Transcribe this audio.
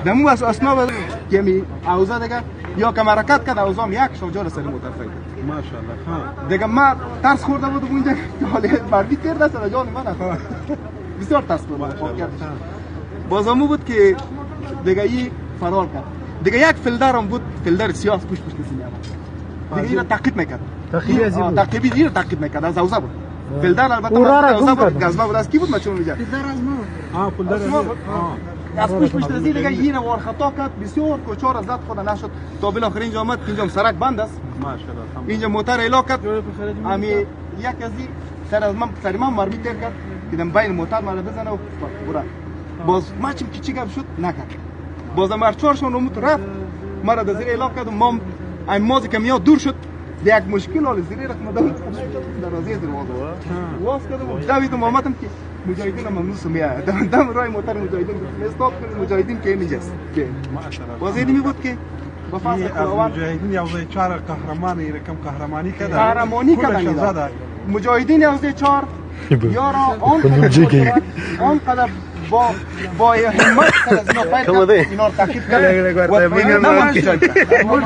دمو اسناد که می اوضاع دیگه یا که حرکت کرد اوضاع یک شجاع سر موتر فایده ماشاءالله ها دیگه ما ترس خورده بود اونجا حالا بردی تیر دست در جان من بسیار ترس بود بازمو بود که دیگه ای فرار کرد دیگه یک فیلدر هم بود فیلدر سیاه پشت سینه دیگه اینو تعقیب میکرد تعقیبی اینو تعقیب میکرد از اوضاع بود فیلدر البته اوضاع بود گزما بود از کی بود مچون میگه فیلدر از ما فیلدر از ما از پشت رزی دیگه اینو وار خطا کرد بسیار کوچار از زد خود نشد تا بالاخره اینجا آمد اینجا سرک بند است ماشاءالله اینجا موتر ایلا کرد امی یک ازی سر من مرمی تیر کرد که دم بین موتر مرا بزنه و برا باز ما چی گپ شد نکرد باز مرچارشون رو مت رفت مرا در زیر ایلا کرد و ما این موزی که میاد دور شد یک مشکل حال زیر رقم دادم در رازی زیر واس کردم و دوید محمدم که مجاهدین ممنوع سمیه دم رای موتر مجاهدین استاپ کنید مجاهدین که اینجاست باز اینی بود که با فاصله خداوند مجاهدین یوزای 4 قهرمان رقم قهرمانی کرد قهرمانی کردن مجاهدین یوزای 4 یارا آن قدر با همت سر از اینا باید اینا رو تعقیب کرد و